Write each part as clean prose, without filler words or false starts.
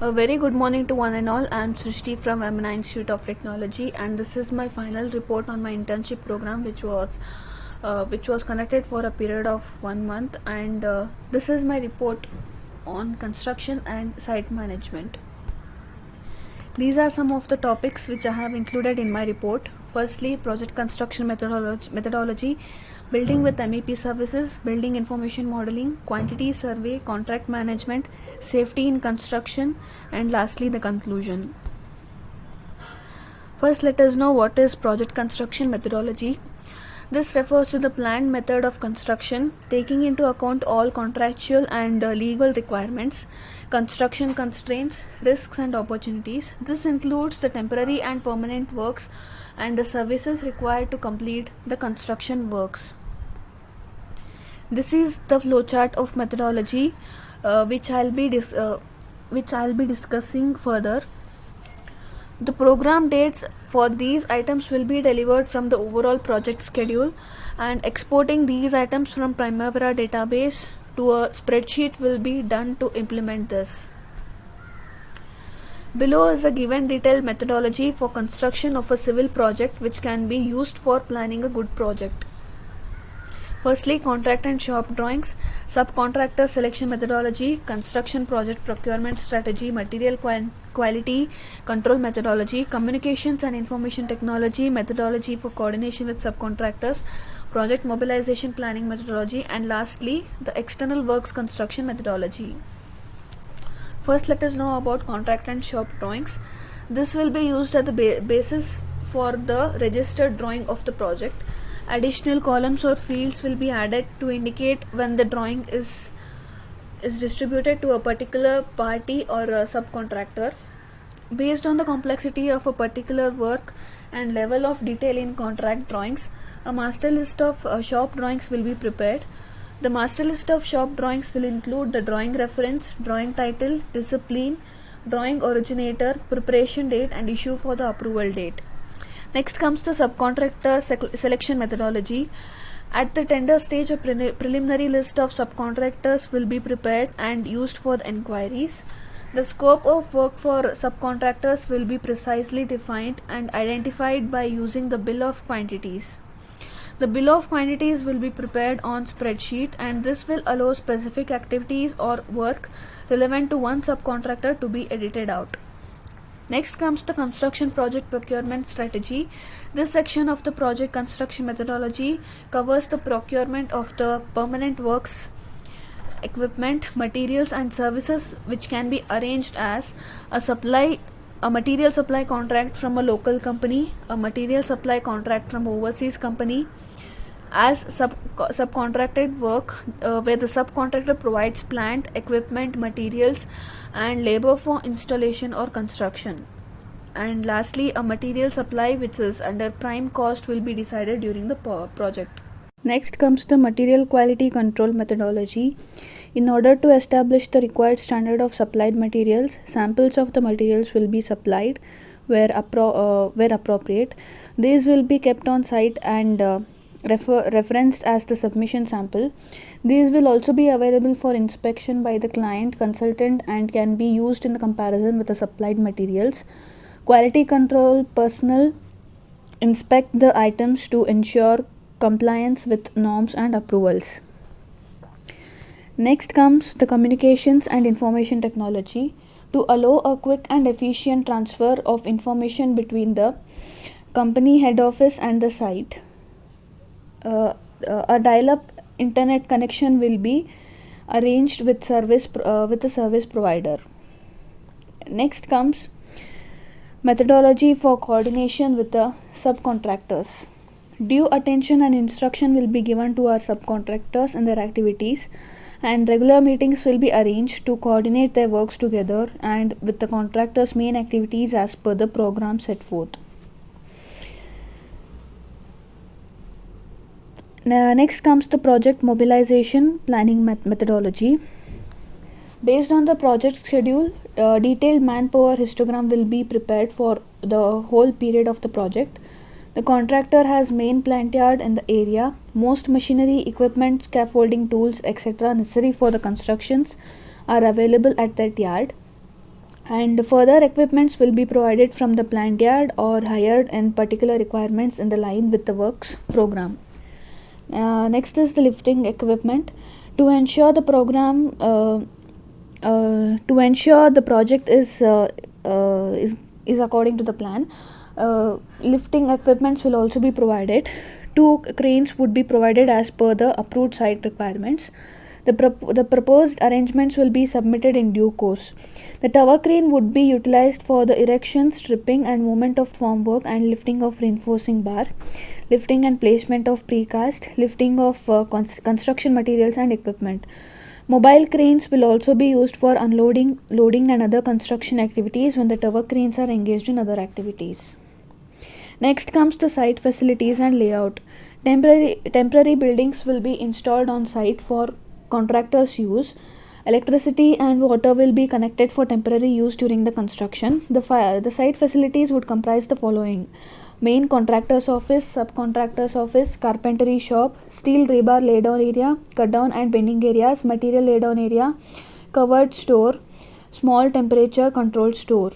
A very good morning to one and all. I am Srishti from Emina Institute of Technology, and this is my final report on my internship program, which was conducted for a period of 1 month. And this is my report on construction and site management. These are some of the topics which I have included in my report. Firstly, project construction methodology, building with MEP services, building information modeling, quantity survey, contract management, safety in construction, and lastly the conclusion. First, let us know what is project construction methodology. This refers to the planned method of construction, taking into account all contractual and legal requirements, construction constraints, risks and opportunities. This includes the temporary and permanent works and the services required to complete the construction works. This is the flowchart of methodology, which I'll be discussing further. The program dates for these items will be delivered from the overall project schedule, and exporting these items from Primavera database to a spreadsheet will be done to implement this. Below is a given detailed methodology for construction of a civil project which can be used for planning a good project. Firstly, contract and shop drawings, subcontractor selection methodology, construction project procurement strategy, material quality control methodology, communications and information technology methodology for coordination with subcontractors, project mobilization planning methodology, and lastly, the external works construction methodology. First, let us know about contract and shop drawings. This will be used as the basis for the registered drawing of the project. Additional columns or fields will be added to indicate when the drawing is distributed to a particular party or a subcontractor. Based on the complexity of a particular work and level of detail in contract drawings, a master list of shop drawings will be prepared. The master list of shop drawings will include the drawing reference, drawing title, discipline, drawing originator, preparation date, and issue for the approval date. Next comes the subcontractor selection methodology. At the tender stage, a preliminary list of subcontractors will be prepared and used for the inquiries. The scope of work for subcontractors will be precisely defined and identified by using the bill of quantities. The bill of quantities will be prepared on spreadsheet, and this will allow specific activities or work relevant to one subcontractor to be edited out. Next comes the construction project procurement strategy. This section of the project construction methodology covers the procurement of the permanent works, equipment, materials and services which can be arranged as a material supply contract from a local company, a material supply contract from overseas company, as subcontracted work where the subcontractor provides plant, equipment, materials and labor for installation or construction. And lastly, a material supply which is under prime cost will be decided during the project. Next comes the material quality control methodology. In order to establish the required standard of supplied materials, samples of the materials will be supplied where appropriate. These will be kept on site and referenced as the submission sample. These will also be available for inspection by the client consultant and can be used in the comparison with the supplied materials. Quality control personnel inspect the items to ensure compliance with norms and approvals. Next comes the communications and information technology. To allow a quick and efficient transfer of information between the company head office and the site, a dial-up internet connection will be arranged with the service provider. Next comes methodology for coordination with the subcontractors. Due attention and instruction will be given to our subcontractors and their activities, and regular meetings will be arranged to coordinate their works together and with the contractors' main activities as per the program set forth. Next comes the project mobilization planning methodology. Based on the project schedule, detailed manpower histogram will be prepared for the whole period of the project. The contractor has main plant yard in the area. Most machinery, equipment, scaffolding tools, etc. necessary for the constructions are available at that yard. and further equipments will be provided from the plant yard or hired in particular requirements in the line with the works program. Next is the lifting equipment. To ensure the program to ensure the project is according to the plan, lifting equipments will also be provided. 2 cranes would be provided as per the approved site requirements. The proposed arrangements will be submitted in due course. The tower crane would be utilized for the erection, stripping and movement of formwork and lifting of reinforcing bar, lifting and placement of precast, lifting of construction materials and equipment. Mobile cranes will also be used for unloading, loading and other construction activities when the tower cranes are engaged in other activities. Next comes the site facilities and layout. Temporary buildings will be installed on site for contractors' use. Electricity and water will be connected for temporary use during the construction. The site facilities would comprise the following: main contractor's office, subcontractor's office, carpentry shop, steel rebar laydown area, cut down and bending areas, material laydown area, covered store, small temperature controlled store.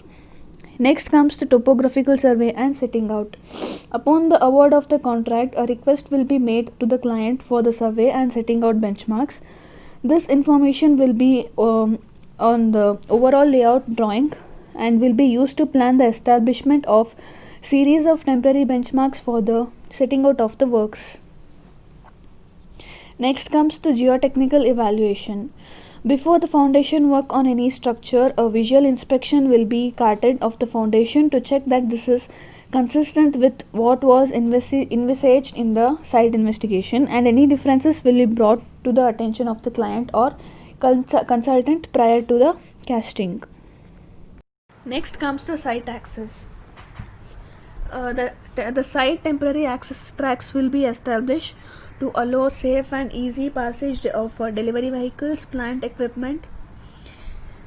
Next comes the topographical survey and setting out. Upon the award of the contract, a request will be made to the client for the survey and setting out benchmarks. This information will be on the overall layout drawing and will be used to plan the establishment of series of temporary benchmarks for the setting out of the works. Next comes the geotechnical evaluation. Before the foundation work on any structure, a visual inspection will be carted of the foundation to check that this is consistent with what was envisaged in the site investigation, and any differences will be brought to the attention of the client or consultant prior to the casting. Next comes the site access. The site temporary access tracks will be established to allow safe and easy passage of delivery vehicles, plant equipment.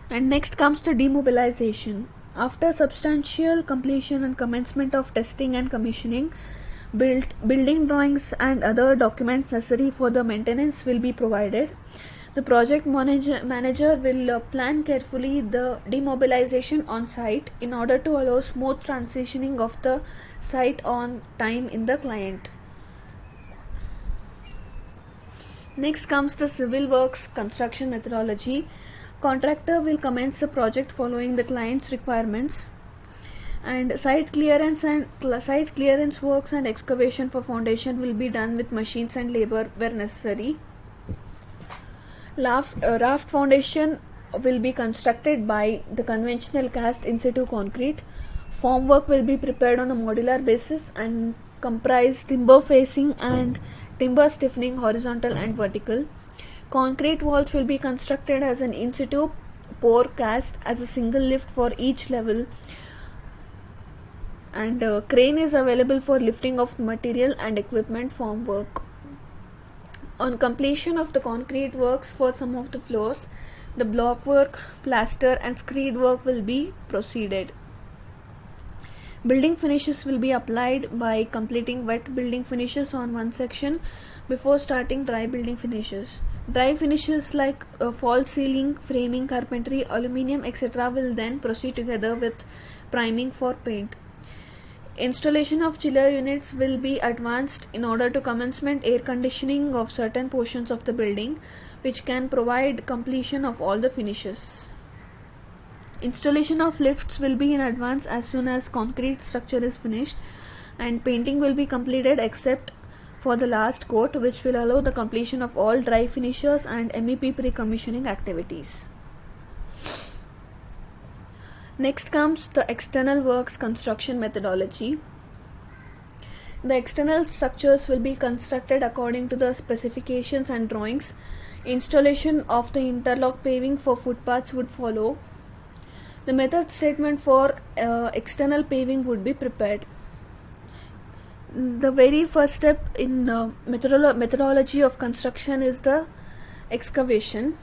And next comes the demobilization. After substantial completion and commencement of testing and commissioning, building drawings and other documents necessary for the maintenance will be provided. The project manager will plan carefully the demobilization on site in order to allow smooth transitioning of the site on time in the client. Next comes the civil works construction methodology. Contractor will commence the project following the client's requirements, and site clearance works and excavation for foundation will be done with machines and labor where necessary. Raft foundation will be constructed by the conventional cast in situ concrete. Formwork will be prepared on a modular basis and comprise timber facing and timber stiffening horizontal and vertical. Concrete walls will be constructed as an in situ pour cast as a single lift for each level, and crane is available for lifting of material and equipment formwork. On completion of the concrete works for some of the floors, the block work, plaster and screed work will be proceeded. Building finishes will be applied by completing wet building finishes on one section before starting dry building finishes. Dry finishes like false ceiling, framing, carpentry, aluminium, etc. will then proceed together with priming for paint. Installation of chiller units will be advanced in order to commencement air conditioning of certain portions of the building, which can provide completion of all the finishes. Installation of lifts will be in advance as soon as concrete structure is finished, and painting will be completed except for the last coat, which will allow the completion of all dry finishers and MEP pre-commissioning activities. Next comes the external works construction methodology. The external structures will be constructed according to the specifications and drawings. Installation of the interlock paving for footpaths would follow. The method statement for external paving would be prepared. The very first step in the methodology of construction is the excavation,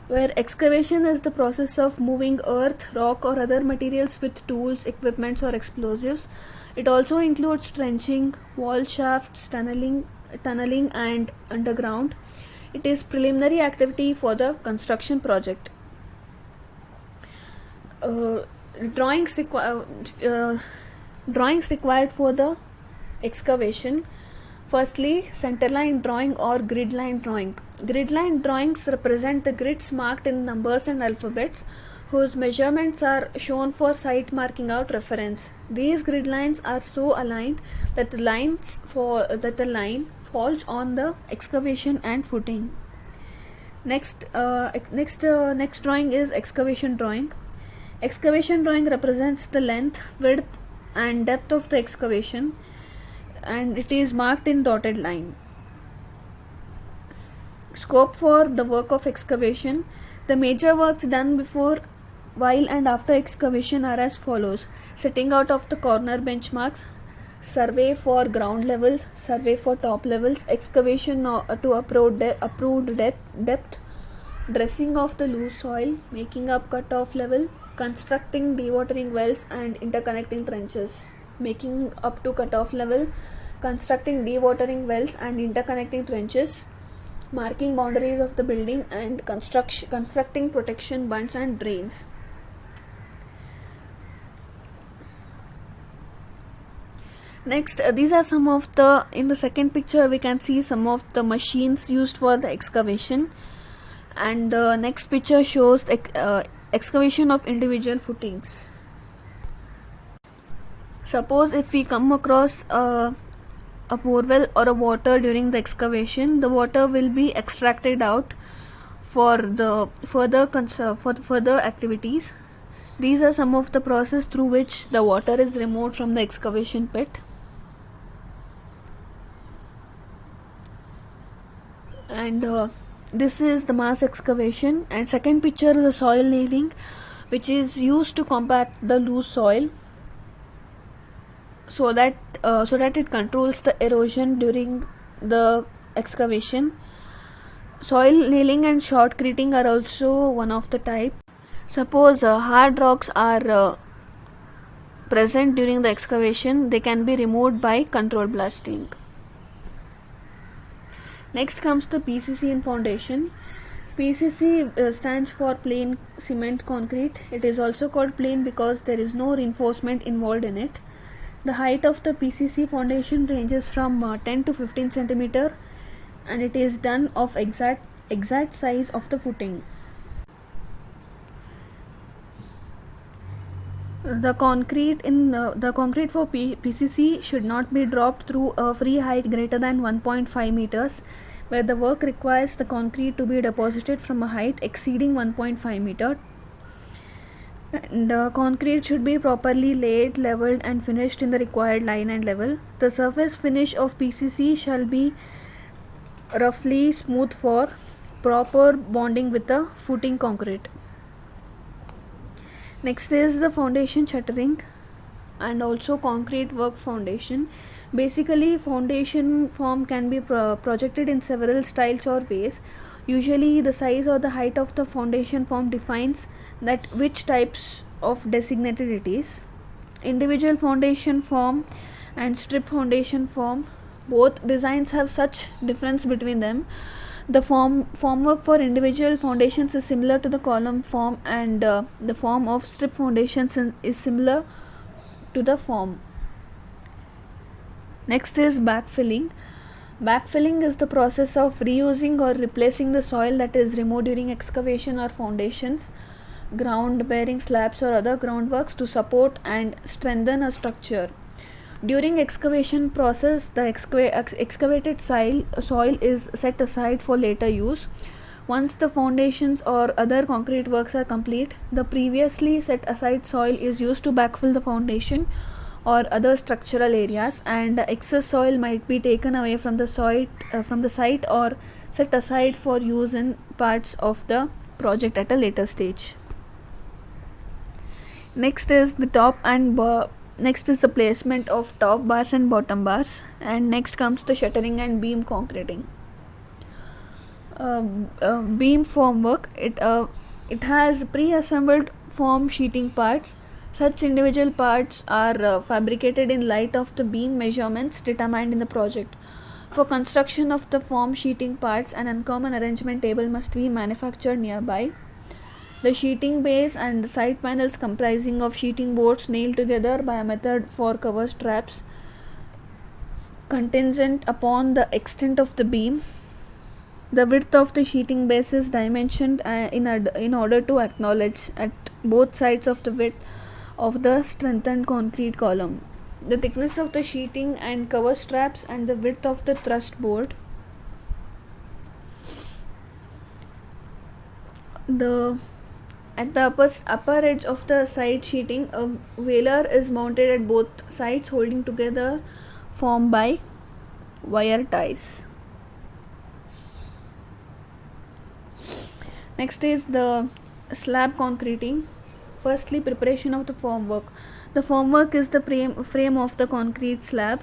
where excavation is the process of moving earth, rock or other materials with tools, equipments or explosives. It also includes trenching, wall shafts, tunneling and underground. It is preliminary activity for the construction project. uh, drawings drawings required for the excavation. Firstly, centerline drawing or grid line drawing. Grid line drawings represent the grids marked in numbers and alphabets whose measurements are shown for site marking out reference. These grid lines are so aligned that the line falls on the excavation and footing. Next drawing is excavation drawing. Excavation drawing represents the length, width, and depth of the excavation, and it is marked in dotted line. Scope for the work of excavation. The major works done before, while, and after excavation are as follows: setting out of the corner benchmarks, survey for ground levels, survey for top levels, excavation to approved depth, dressing of the loose soil, making up cut-off level, constructing dewatering wells and interconnecting trenches, making up to cut-off level, constructing dewatering wells and interconnecting trenches, marking boundaries of the building, and constructing protection bunds and drains. Next, these are some of the, in the second picture we can see some of the machines used for the excavation, and the next picture shows the excavation of individual footings. Suppose if we come across a borewell or a water during the excavation, the water will be extracted out for the further activities. These are some of the process through which the water is removed from the excavation pit. And this is the mass excavation. And second picture is the soil nailing, which is used to compact the loose soil so that it controls the erosion during the excavation. Soil nailing and shotcreting are also one of the type. Suppose hard rocks are present during the excavation, they can be removed by controlled blasting. Next comes the PCC in foundation. PCC stands for plain cement concrete. It is also called plain because there is no reinforcement involved in it. The height of the PCC foundation ranges from 10 to 15 centimeter, and it is done of exact size of the footing. The concrete for PCC should not be dropped through a free height greater than 1.5 meters, where the work requires the concrete to be deposited from a height exceeding 1.5 meter. And concrete should be properly laid, leveled, and finished in the required line and level. The surface finish of PCC shall be roughly smooth for proper bonding with the footing concrete. Next is the foundation shuttering and also concrete work foundation. Basically, foundation form can be projected in several styles or ways. Usually, the size or the height of the foundation form defines that which types of designated it is. Individual foundation form and strip foundation form, both designs have such difference between them. The formwork for individual foundations is similar to the column form, and the form of strip foundations is similar to the form. Next is backfilling. Backfilling is the process of reusing or replacing the soil that is removed during excavation or foundations, ground bearing slabs or other groundworks to support and strengthen a structure. During excavation process, the excavated soil is set aside for later use. Once the foundations or other concrete works are complete, the previously set aside soil is used to backfill the foundation or other structural areas, and excess soil might be taken away from the site or set aside for use in parts of the project at a later stage. Next is the Next is the placement of top bars and bottom bars, and next comes the shuttering and beam concreting. Beam formwork, it has pre-assembled form sheeting parts. Such individual parts are fabricated in light of the beam measurements determined in the project. For construction of the form sheeting parts, an uncommon arrangement table must be manufactured nearby. The sheeting base and the side panels comprising of sheeting boards nailed together by a method for cover straps contingent upon the extent of the beam. The width of the sheeting base is dimensioned in order to acknowledge at both sides of the width of the strengthened concrete column. The thickness of the sheeting and cover straps and the width of the thrust board. At the upper edge of the side sheeting, a veiler is mounted at both sides, holding together, formed by wire ties. Next is the slab concreting. Firstly, preparation of the formwork. The formwork is the frame of the concrete slab.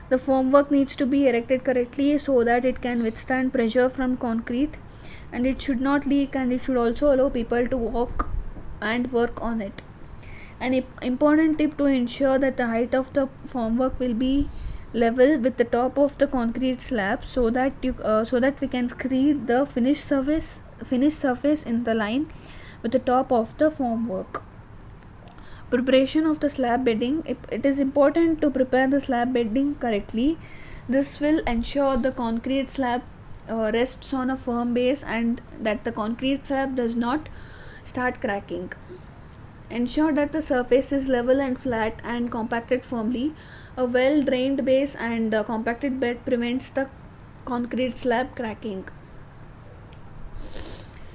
The formwork needs to be erected correctly so that it can withstand pressure from concrete, and it should not leak, and it should also allow people to walk and work on it. An important tip to ensure that the height of the formwork will be level with the top of the concrete slab so that we can screed the finished surface in the line with the top of the formwork. Preparation of the slab bedding. It is important to prepare the slab bedding correctly. This will ensure the concrete slab rests on a firm base and that the concrete slab does not start cracking. Ensure that the surface is level and flat and compacted firmly. A well drained base and compacted bed prevents the concrete slab cracking.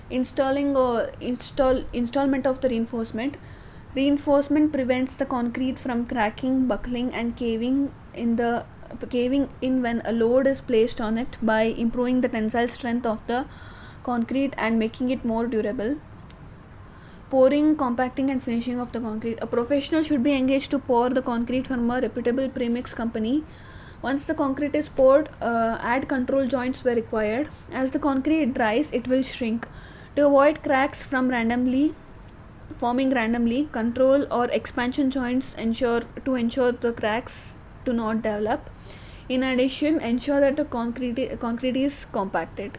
Installment of the reinforcement. Reinforcement prevents the concrete from cracking, buckling and caving in when a load is placed on it by improving the tensile strength of the concrete and making it more durable. Pouring, compacting and finishing of the concrete. A professional should be engaged to pour the concrete from a reputable premix company. Once the concrete is poured, add control joints where required. As the concrete dries, it will shrink. To avoid cracks from forming randomly, control or expansion joints ensure the cracks do not develop. In addition, ensure that the concrete is compacted.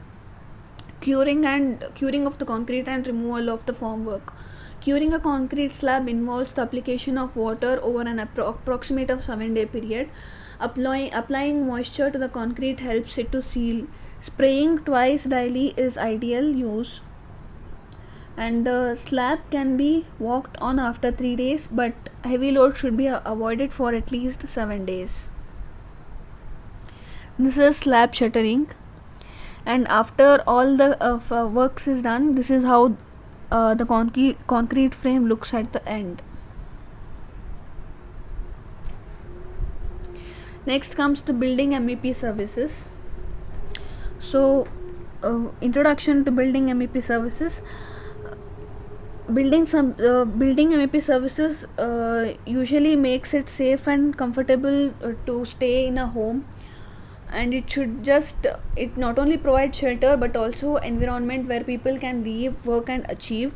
Curing of the concrete and removal of the formwork. Curing a concrete slab involves the application of water over an approximate of 7-day period. Applying moisture to the concrete helps it to seal. Spraying twice daily is ideal use. And the slab can be walked on after 3 days, but heavy load should be avoided for at least 7 days. This is slab shuttering, and after all the works is done, this is how the concrete frame looks at the end. Next comes the building MEP services. So introduction to building MEP services. Building MEP services usually makes it safe and comfortable to stay in a home, and it not only provides shelter but also environment where people can live, work and achieve.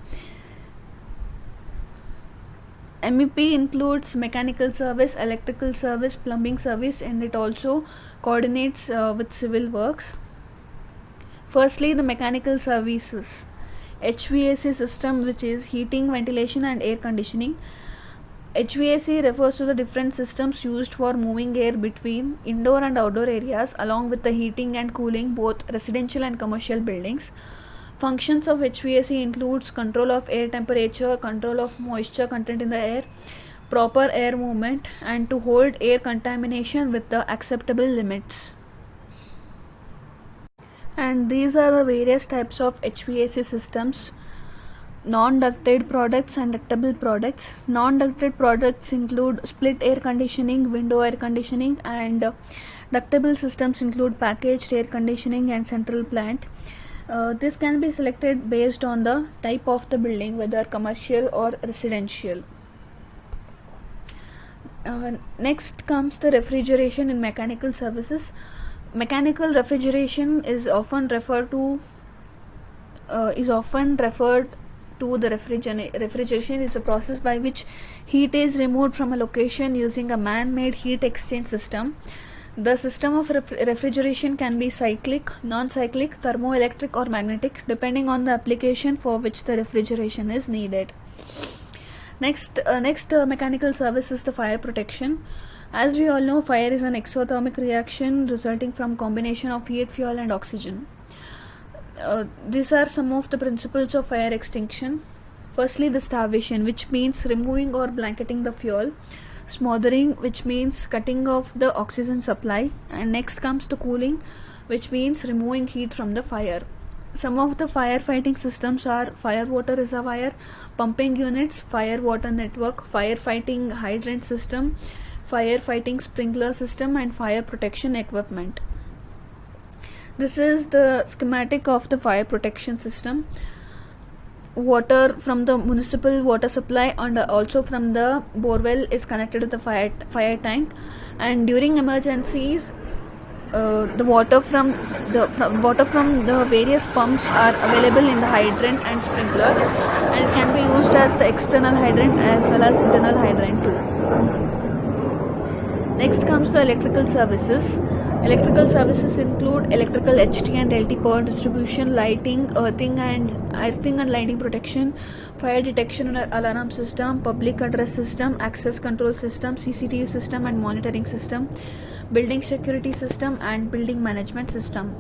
MEP includes mechanical service, electrical service, plumbing service, and it also coordinates with civil works. Firstly, the mechanical services. HVAC system, which is heating, ventilation and air conditioning. HVAC refers to the different systems used for moving air between indoor and outdoor areas, along with the heating and cooling both residential and commercial buildings. Functions of HVAC includes control of air temperature, control of moisture content in the air, proper air movement, and to hold air contamination with the acceptable limits. And these are the various types of HVAC systems: non-ducted products and ductable products. Non-ducted products include split air conditioning, window air conditioning, and ductable systems include packaged air conditioning and central plant. This can be selected based on the type of the building, whether commercial or residential. Next comes the refrigeration in mechanical services. Mechanical refrigeration is often referred to the refrigeration is a process by which heat is removed from a location using a man-made heat exchange system. The system of refrigeration can be cyclic, non-cyclic, thermoelectric or magnetic depending on the application for which the refrigeration is needed. Next mechanical service is the fire protection. As we all know, fire is an exothermic reaction resulting from combination of heat, fuel and oxygen. These are some of the principles of fire extinction. Firstly, the starvation, which means removing or blanketing the fuel. Smothering, which means cutting off the oxygen supply. And next comes the cooling, which means removing heat from the fire. Some of the firefighting systems are fire water reservoir, pumping units, fire water network, firefighting hydrant system, firefighting sprinkler system and fire protection equipment. This is the schematic of the fire protection system. Water from the municipal water supply and also from the borewell is connected to the fire tank, and during emergencies the water from the various pumps are available in the hydrant and sprinkler, and it can be used as the external hydrant as well as internal hydrant too. Next comes the electrical services. Electrical services include electrical HT and LT power distribution, lighting, earthing and lighting protection, fire detection and alarm system, public address system, access control system, CCTV system and monitoring system, building security system and building management system.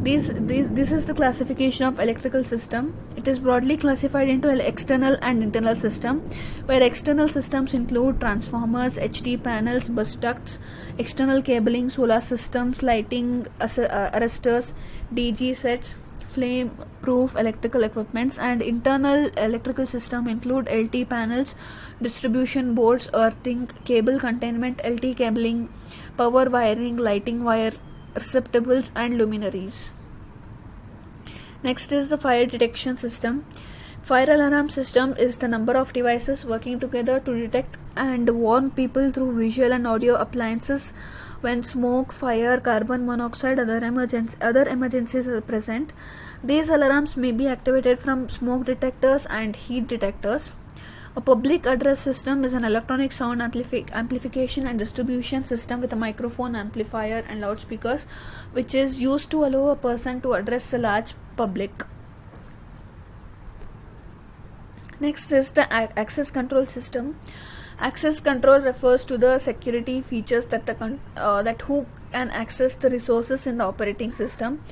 This is the classification of electrical system. It is broadly classified into external and internal system, where external systems include transformers, HT panels, bus ducts, external cabling, solar systems, lighting, arresters, DG sets, flame proof electrical equipments, and internal electrical system include LT panels, distribution boards, earthing, cable containment, LT cabling, power wiring, lighting wire, receptacles and luminaries. Next is the fire detection system. Fire alarm system is the number of devices working together to detect and warn people through visual and audio appliances when smoke, fire, carbon monoxide, other emergencies are present. These alarms may be activated from smoke detectors and heat detectors. A public address system is an electronic sound amplification and distribution system with a microphone, amplifier and loudspeakers, which is used to allow a person to address a large public. Next is the access control system. Access control refers to the security features that who can access the resources in the operating system.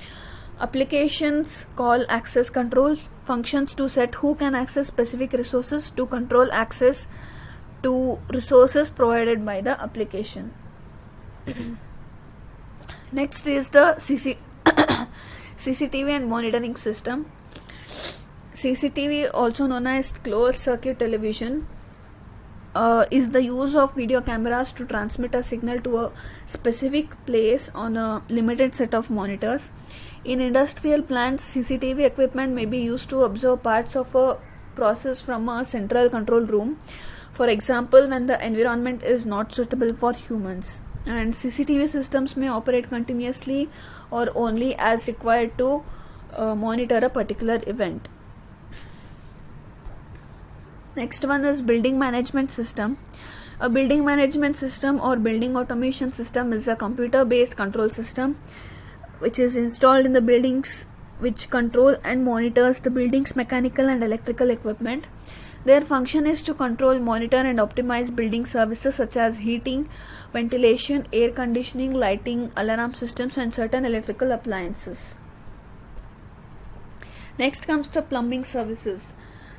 Applications call access control functions to set who can access specific resources to control access to resources provided by the application. Next is the CCTV and monitoring system. CCTV, also known as closed circuit television, is the use of video cameras to transmit a signal to a specific place on a limited set of monitors. In industrial plants, CCTV equipment may be used to observe parts of a process from a central control room. For example, when the environment is not suitable for humans. And CCTV systems may operate continuously or only as required to monitor a particular event. Next one is building management system. A building management system or building automation system is a computer-based control system which is installed in the buildings, which control and monitors the building's mechanical and electrical equipment. Their function is to control, monitor and optimize building services such as heating, ventilation, air conditioning, lighting, alarm systems and certain electrical appliances. Next comes the plumbing services.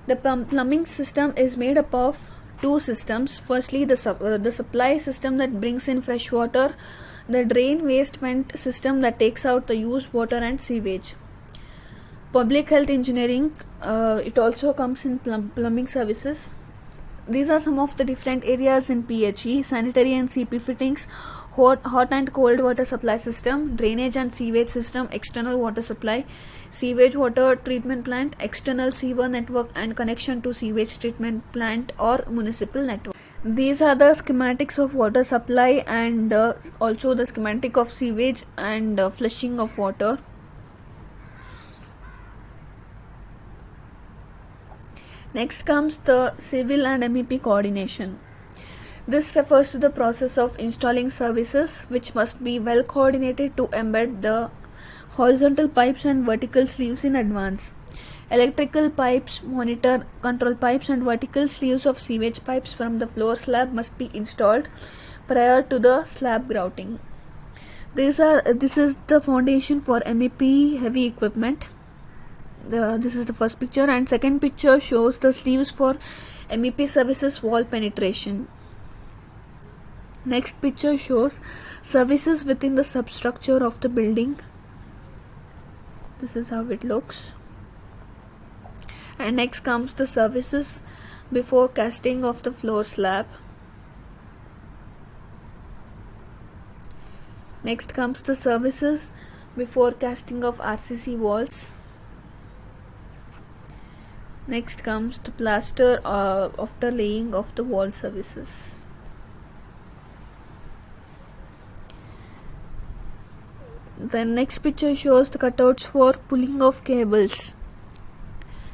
The plumbing system is made up of two systems. Firstly, the supply system that brings in fresh water, the drain waste vent system that takes out the used water and sewage. Public health engineering, it also comes in plumbing services. These are some of the different areas in PHE: sanitary and CP fittings, hot and cold water supply system, drainage and sewage system, external water supply, sewage water treatment plant, external sewer network and connection to sewage treatment plant or municipal network. These are the schematics of water supply and also the schematic of sewage and flushing of water. Next comes the civil and MEP coordination. This refers to the process of installing services which must be well coordinated to embed the horizontal pipes and vertical sleeves in advance. Electrical pipes, monitor control pipes and vertical sleeves of sewage pipes from the floor slab must be installed prior to the slab grouting. This is the foundation for MEP heavy equipment. This is the first picture, and second picture shows the sleeves for MEP services wall penetration. Next picture shows services within the substructure of the building. This is how it looks. And next comes the services before casting of the floor slab. Next comes the services before casting of RCC walls. Next comes the plaster after laying of the wall services. The next picture shows the cutouts for pulling of cables.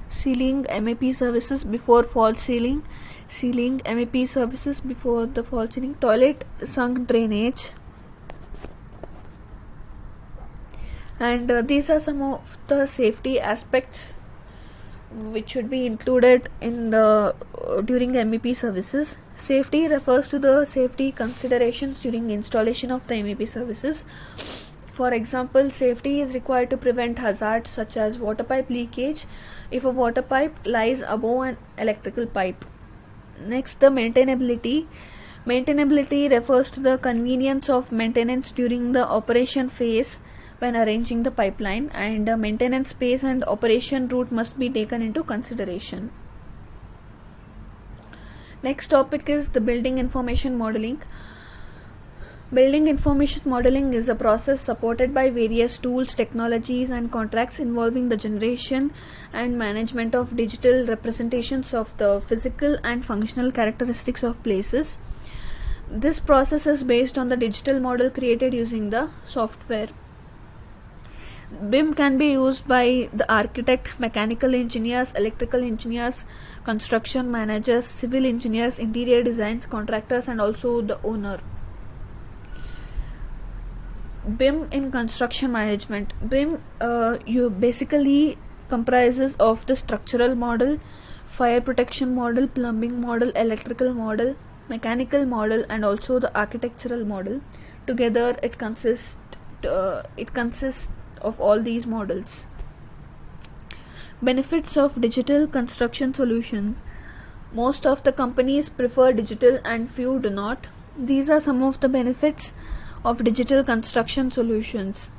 Sealing MEP services before false sealing. Sealing MEP services before the false sealing. Toilet sunk drainage. And these are some of the safety aspects which should be included in the during MEP services. Safety refers to the safety considerations during installation of the MEP services. For example, safety is required to prevent hazards such as water pipe leakage if a water pipe lies above an electrical pipe. Next, the maintainability. Maintainability refers to the convenience of maintenance during the operation phase when arranging the pipeline, and maintenance space and operation route must be taken into consideration. Next topic is the building information modeling. Building information modeling is a process supported by various tools, technologies and contracts involving the generation and management of digital representations of the physical and functional characteristics of places. This process is based on the digital model created using the software. BIM can be used by the architect, mechanical engineers, electrical engineers, construction managers, civil engineers, interior designs, contractors and also the owner. BIM in construction management. BIM you basically comprises of the structural model, fire protection model, plumbing model, electrical model, mechanical model and also the architectural model. Together it consists of all these models. Benefits of digital construction solutions. Most of the companies prefer digital and few do not. These are some of the benefits of digital construction solutions.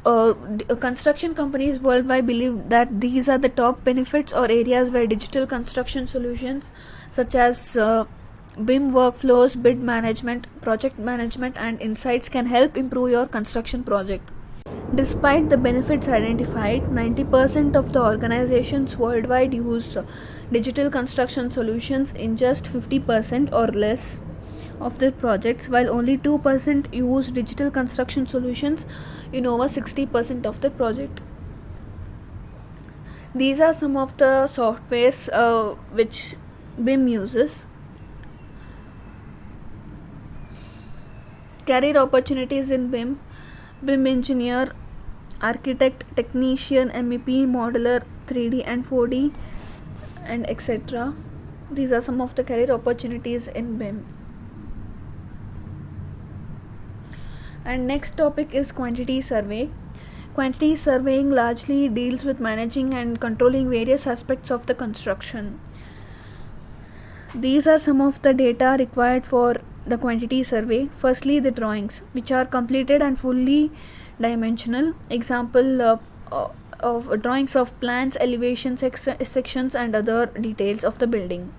Construction companies worldwide believe that these are the top benefits or areas where digital construction solutions such as BIM workflows, bid management, project management and insights can help improve your construction project. Despite the benefits identified, 90% of the organizations worldwide use digital construction solutions in just 50% or less of their projects, while only 2% use digital construction solutions in over 60% of the project. These are some of the softwares which BIM uses. Career opportunities in BIM. BIM engineer, architect, technician, MEP, modeler, 3D and 4D and etc. These are some of the career opportunities in BIM. And next topic is quantity survey. Quantity surveying largely deals with managing and controlling various aspects of the construction. These are some of the data required for the quantity survey. Firstly, the drawings, which are completed and fully dimensional. Example of drawings of plans, elevations, sections and other details of the building.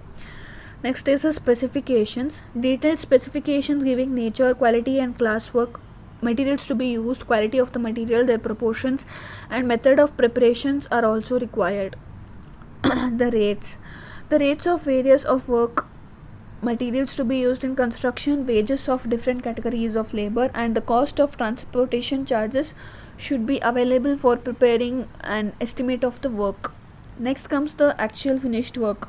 Next is the specifications. Detailed specifications giving nature, quality and class work, materials to be used, quality of the material, their proportions and method of preparations are also required. The rates. The rates of various of work, materials to be used in construction, wages of different categories of labor and the cost of transportation charges should be available for preparing an estimate of the work. Next comes the actual finished work.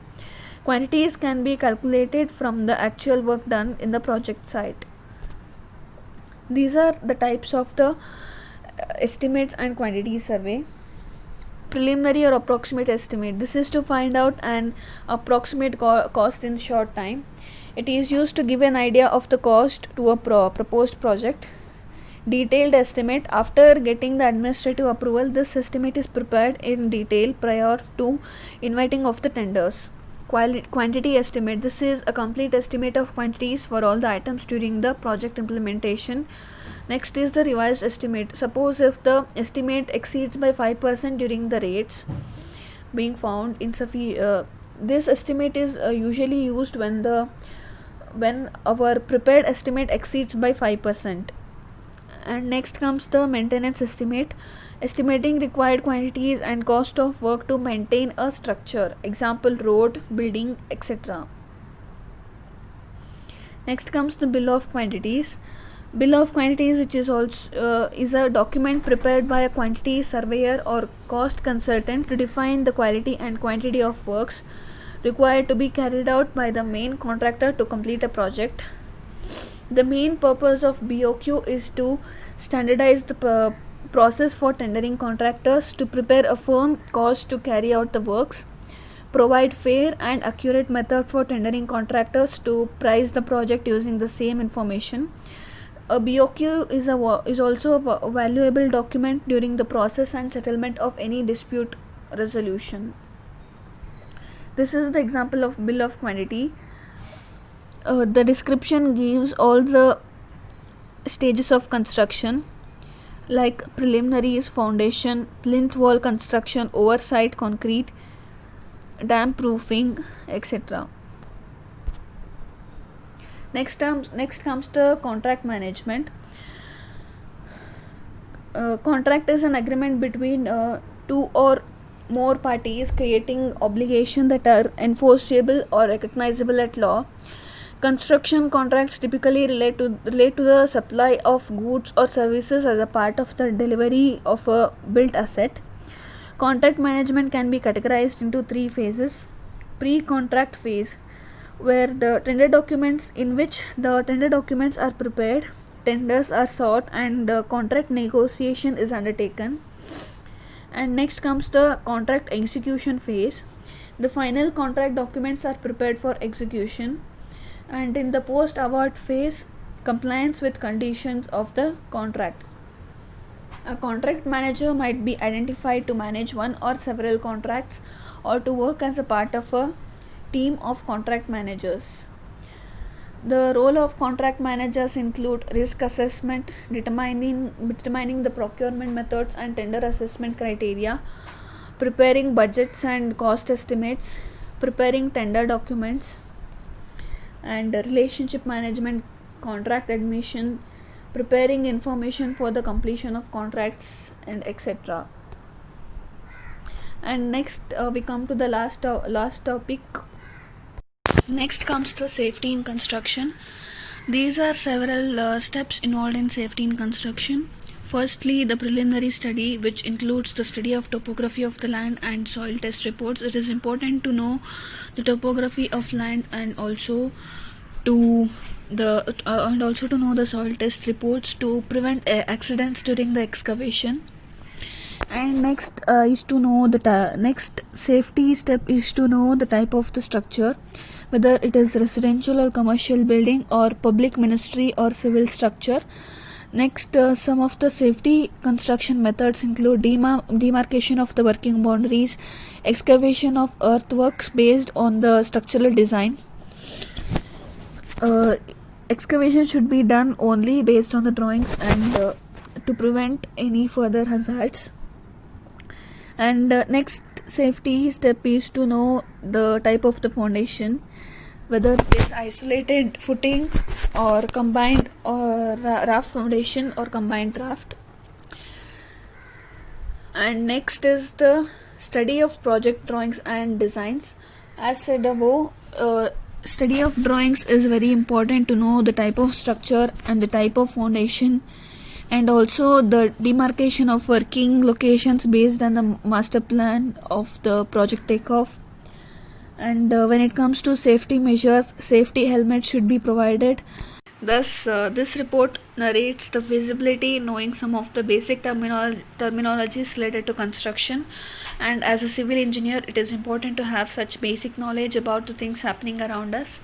Quantities can be calculated from the actual work done in the project site. These are the types of the estimates and quantity survey. Preliminary or approximate estimate. This is to find out an approximate cost in short time. It is used to give an idea of the cost to a proposed project. Detailed estimate. After getting the administrative approval, this estimate is prepared in detail prior to inviting of the tenders. Quantity estimate. This is a complete estimate of quantities for all the items during the project implementation. Next is the revised estimate. Suppose if the estimate exceeds by 5% during the rates being found insufficient, this estimate is usually used when our prepared estimate exceeds by 5%. And next comes the maintenance estimate. Estimating required quantities and cost of work to maintain a structure, example road, building, etc. Next comes the bill of quantities. Bill of quantities, which is also is a document prepared by a quantity surveyor or cost consultant to define the quality and quantity of works required to be carried out by the main contractor to complete a project. The main purpose of BOQ is to standardize the process for tendering contractors, to prepare a firm cost to carry out the works, provide fair and accurate method for tendering contractors to price the project using the same information. A BOQ is also a valuable document during the process and settlement of any dispute resolution. This is the example of bill of quantity. The description gives all the stages of construction, like preliminaries, foundation, plinth wall construction, oversight concrete, dam proofing, etc. Next comes the contract management. Contract is an agreement between two or more parties creating obligations that are enforceable or recognizable at law. Construction contracts typically relate to the supply of goods or services as a part of the delivery of a built asset. Contract management can be categorized into 3 phases. Pre-contract phase, where the tender documents are prepared, tenders are sought, and contract negotiation is undertaken. And next comes the contract execution phase. The final contract documents are prepared for execution. And in the post-award phase, compliance with conditions of the contract. A contract manager might be identified to manage one or several contracts or to work as a part of a team of contract managers. The role of contract managers include risk assessment, determining the procurement methods and tender assessment criteria, preparing budgets and cost estimates, preparing tender documents, and relationship management, contract admission, preparing information for the completion of contracts, and etc. And next we come to the last topic. Next comes the safety in construction. These are several steps involved in safety in construction. Firstly, the preliminary study, which includes the study of topography of the land and soil test reports. It is important to know the topography of land and also to know the soil test reports to prevent accidents during the excavation. And next is to know the next safety step is to know the type of the structure, whether it is residential or commercial building or public ministry or civil structure. Next, some of the safety construction methods include demarcation of the working boundaries, excavation of earthworks based on the structural design. Excavation should be done only based on the drawings and to prevent any further hazards. And next safety step is to know the type of the foundation, whether it is isolated footing or combined or raft foundation or combined raft. And next is the study of project drawings and designs. As said above, study of drawings is very important to know the type of structure and the type of foundation, and also the demarcation of working locations based on the master plan of the project takeoff. And when it comes to safety measures, safety helmets should be provided. Thus, this report narrates the visibility, knowing some of the basic terminologies related to construction. And as a civil engineer, it is important to have such basic knowledge about the things happening around us.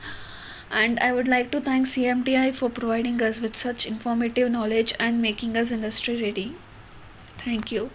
And I would like to thank CMTI for providing us with such informative knowledge and making us industry ready. Thank you.